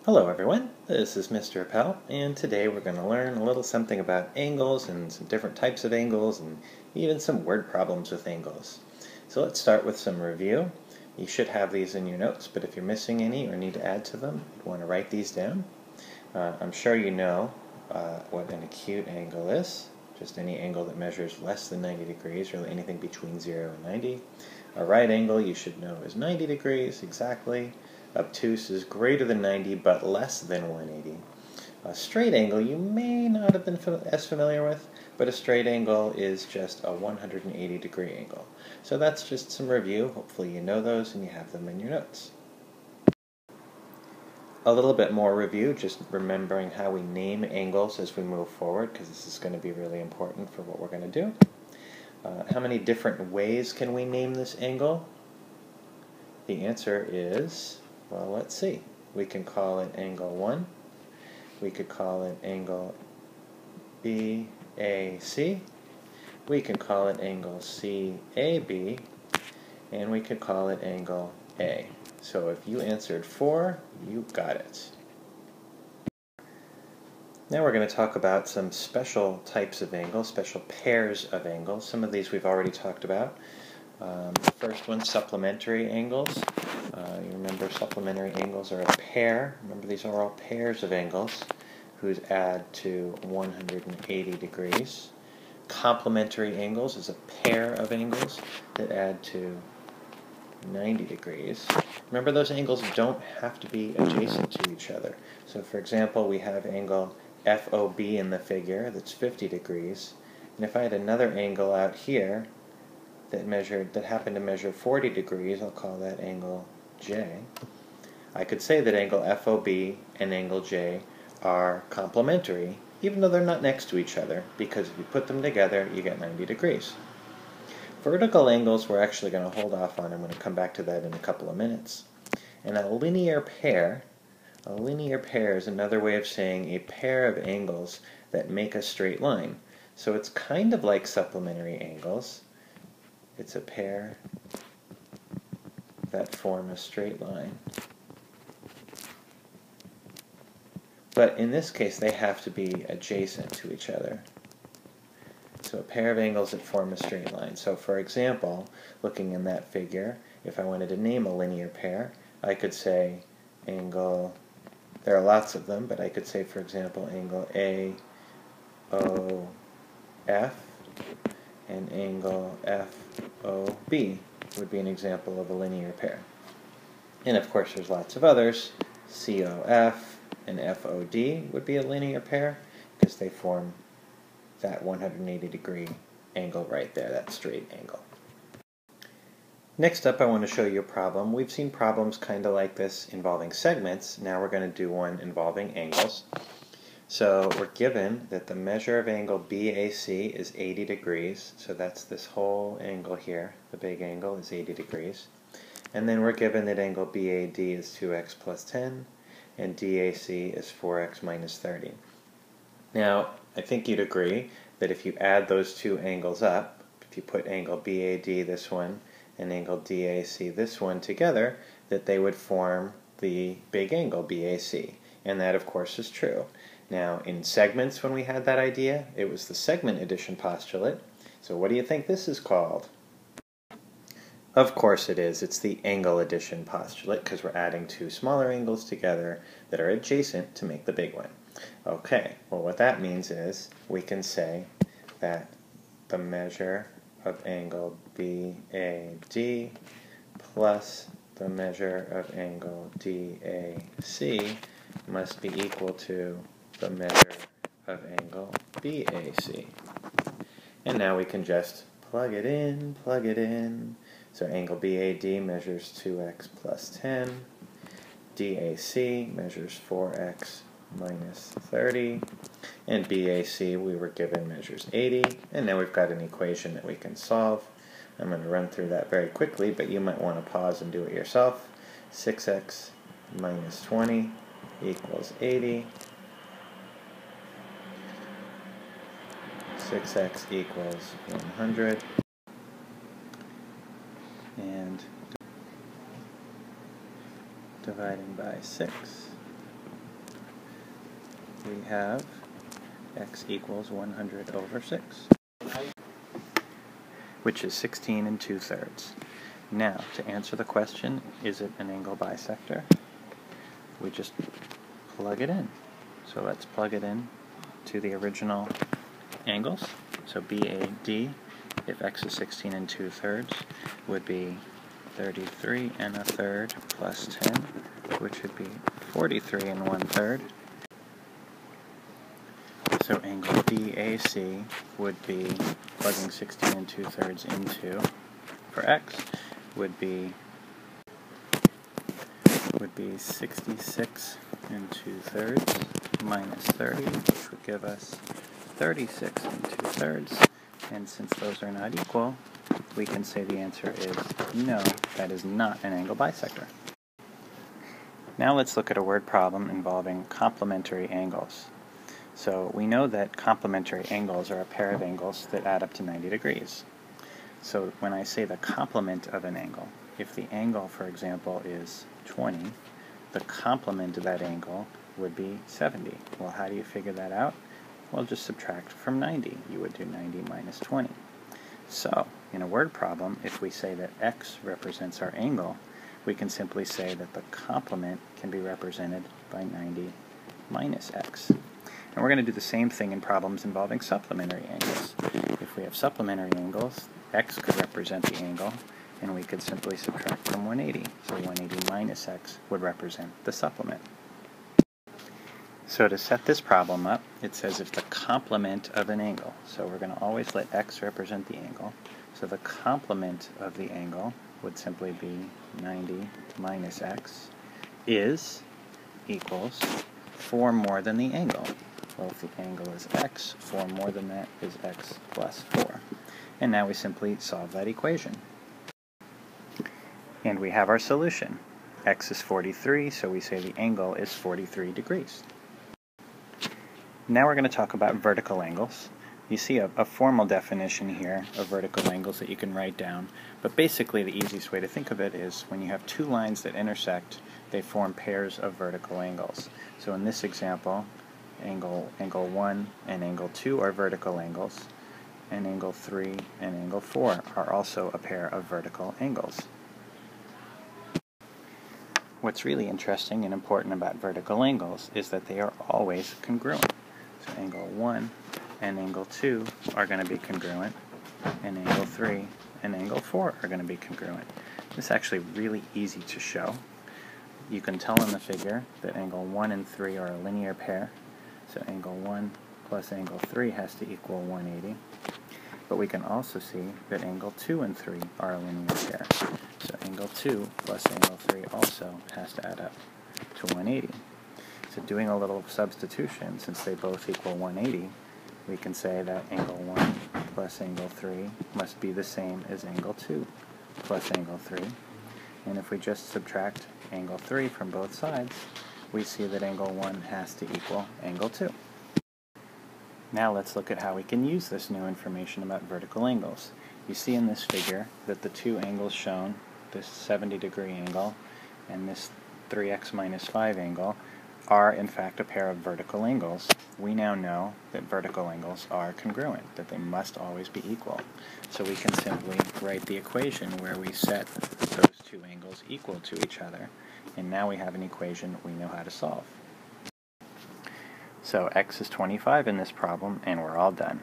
Hello everyone, this is Mr. Appel, and today we're going to learn a little something about angles and some different types of angles and even some word problems with angles. So let's start with some review. You should have these in your notes, but if you're missing any or need to add to them, you'd want to write these down. I'm sure you know what an acute angle is, just any angle that measures less than 90 degrees or anything between 0 and 90. A right angle you should know is 90 degrees exactly. Obtuse is greater than 90 but less than 180. A straight angle you may not have been as familiar with, but a straight angle is just a 180 degree angle. So that's just some review. Hopefully you know those and you have them in your notes. A little bit more review, just remembering how we name angles as we move forward, because this is going to be really important for what we're going to do. How many different ways can we name this angle? The answer is, well, let's see. We can call it angle 1. We could call it angle BAC. We can call it angle CAB. And we could call it angle A. So if you answered 4, you got it. Now we're going to talk about some special types of angles, special pairs of angles. Some of these we've already talked about. The first one, supplementary angles. You remember supplementary angles are a pair. Remember, these are all pairs of angles whose add to 180 degrees. Complementary angles is a pair of angles that add to 90 degrees. Remember, those angles don't have to be adjacent to each other. So for example, we have angle FOB in the figure that's 50 degrees. And if I had another angle out here that happened to measure 40 degrees, I'll call that angle J. I could say that angle FOB and angle J are complementary, even though they're not next to each other, because if you put them together, you get 90 degrees. Vertical angles we're actually going to hold off on. I'm going to come back to that in a couple of minutes. And a linear pair is another way of saying a pair of angles that make a straight line. So it's kind of like supplementary angles. It's a pair that form a straight line. But in this case, they have to be adjacent to each other. So a pair of angles that form a straight line. So for example, looking in that figure, if I wanted to name a linear pair, I could say angle, there are lots of them, but I could say, for example, angle AOF and angle FOB would be an example of a linear pair. And of course there's lots of others. COF and FOD would be a linear pair because they form that 180 degree angle right there, that straight angle. Next up, I want to show you a problem. We've seen problems kind of like this involving segments. Now we're going to do one involving angles. So we're given that the measure of angle BAC is 80 degrees. So that's this whole angle here. The big angle is 80 degrees. And then we're given that angle BAD is 2x plus 10 and DAC is 4x minus 30. Now, I think you'd agree that if you add those two angles up, if you put angle BAD, this one, and angle DAC, this one, together, that they would form the big angle BAC. And that, of course, is true. Now, in segments, when we had that idea, it was the segment addition postulate. So what do you think this is called? Of course it is. It's the angle addition postulate, because we're adding two smaller angles together that are adjacent to make the big one. Okay, well what that means is we can say that the measure of angle BAD plus the measure of angle DAC must be equal to the measure of angle BAC. And now we can just plug it in, plug it in. So angle BAD measures 2x plus 10, DAC measures 4x minus 30, and BAC we were given measures 80, and now we've got an equation that we can solve. I'm going to run through that very quickly, but you might want to pause and do it yourself. 6x minus 20 equals 80. 6x equals 100. And dividing by 6 we have x equals 100 over 6, which is 16 2/3. Now, to answer the question, is it an angle bisector? We just plug it in. So let's plug it in to the original angles. So BAD, if x is 16 2/3, would be 33 1/3 plus 10, which would be 43 1/3. So angle BAC would be, plugging 16 2/3 into, for x, would be 66 2/3 minus 30, which would give us 36 2/3. And since those are not equal, we can say the answer is no, that is not an angle bisector. Now let's look at a word problem involving complementary angles. So we know that complementary angles are a pair of angles that add up to 90 degrees. So when I say the complement of an angle, if the angle, for example, is 20, the complement of that angle would be 70. Well, how do you figure that out? Well, just subtract from 90. You would do 90 minus 20. So, in a word problem, if we say that x represents our angle, we can simply say that the complement can be represented by 90 minus x. And we're going to do the same thing in problems involving supplementary angles. If we have supplementary angles, x could represent the angle, and we could simply subtract from 180. So 180 minus x would represent the supplement. So to set this problem up, it says if the complement of an angle, so we're going to always let x represent the angle, so the complement of the angle would simply be 90 minus x is equals 4 more than the angle. Well, if the angle is x, 4 more than that is x plus 4. And now we simply solve that equation. And we have our solution. X is 43, so we say the angle is 43 degrees. Now we're going to talk about vertical angles. You see a formal definition here of vertical angles that you can write down, but basically the easiest way to think of it is when you have two lines that intersect, they form pairs of vertical angles. So in this example, angle 1 and angle 2 are vertical angles, and angle 3 and angle 4 are also a pair of vertical angles. What's really interesting and important about vertical angles is that they are always congruent. So angle 1 and angle 2 are going to be congruent, and angle 3 and angle 4 are going to be congruent. This is actually really easy to show. You can tell in the figure that angle 1 and 3 are a linear pair, so angle 1 plus angle 3 has to equal 180. But we can also see that angle 2 and 3 are a linear pair. So angle 2 plus angle 3 also has to add up to 180. So doing a little substitution, since they both equal 180, we can say that angle 1 plus angle 3 must be the same as angle 2 plus angle 3. And if we just subtract angle 3 from both sides, we see that angle 1 has to equal angle 2. Now let's look at how we can use this new information about vertical angles. You see in this figure that the two angles shown, this 70-degree angle and this 3x minus 5 angle, are in fact a pair of vertical angles. We now know that vertical angles are congruent, that they must always be equal. So we can simply write the equation where we set those two angles equal to each other, and now we have an equation we know how to solve. So x is 25 in this problem, and we're all done.